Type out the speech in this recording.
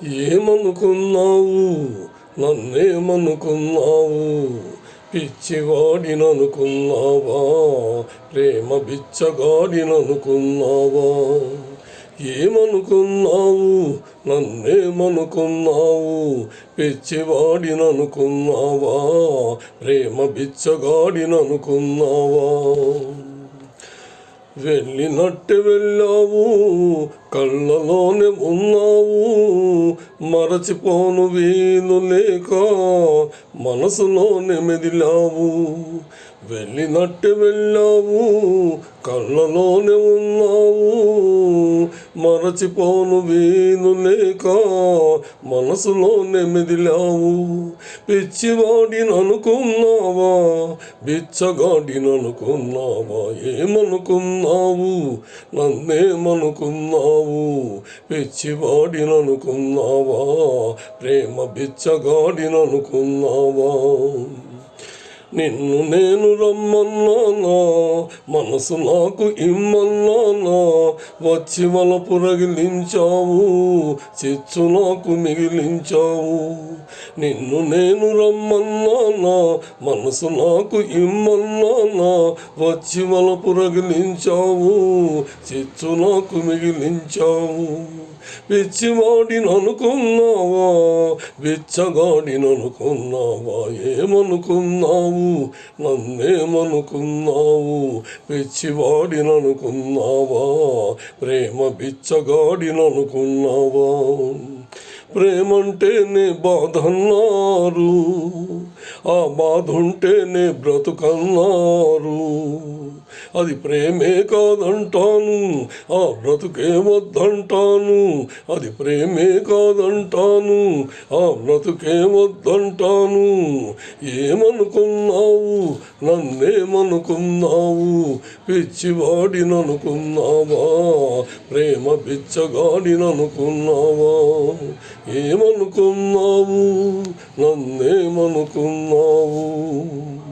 ఏమనుకున్నావు, నన్నేమనుకున్నావు? పిచ్చివాడిననుకున్నావా, ప్రేమ బిచ్చగాడిననుకున్నావా? ఏమనుకున్నావు, నన్నేమనుకున్నావు? పిచ్చివాడిననుకున్నావా, ప్రేమ బిచ్చగాడిననుకున్నావా? వెళ్ళినట్టు వెళ్ళావు, కళ్ళలోనే ఉన్నావు, మరచిపోను వీలు లేక మనసులోనే మెదిలావు. వెళ్ళినట్టు వెళ్ళావు, కళ్ళలోనే ఉన్నావు, మరచిపోను వీలు లేక మనసులోనే మెదిలావు. పిచ్చివాడిననుకున్నావా, బిచ్చగాడిననుకున్నావా? ఏమనుకున్నావు, నన్నేమనుకున్నావు? పిచ్చివాడిననుకున్నావా, ప్రేమ బిచ్చగాడిననుకున్నావా? నిన్ను నేను రమ్మన్నానా, మనసు నాకు ఇమ్మన్నానా? వచ్చి వలపు రగిలించావు, చిచ్చు నాకు మిగిలించావు. నిన్ను నేను రమ్మన్నానా, మనసు నాకు ఇమ్మన్నానా? వచ్చి వలపు రగిలించావు, చిచ్చు నాకు మిగిలించావు. పిచ్చివాడిననుకున్నావా, బిచ్చగాడిననుకున్నావా? ఏమనుకున్నావు, నన్నేమనుకున్నావు? పిచ్చివాడిననుకున్నావా, ప్రేమ బిచ్చగాడిననుకున్నావా? ప్రేమంటేనే బాధన్నారు, ఆ బాధుంటేనే బ్రతుకన్నారు. అది ప్రేమే కాదంటాను, ఆ బ్రతుకే వద్దంటాను. అది ప్రేమే కాదంటాను, ఆ బ్రతుకే వద్దంటాను. ఏమనుకున్నావు, నన్నేమనుకున్నావు? పిచ్చివాడిననుకున్నావా, ప్రేమ బిచ్చగాడిననుకున్నావా? ఏమనుకున్నావు, నన్నేమనుకున్నావు?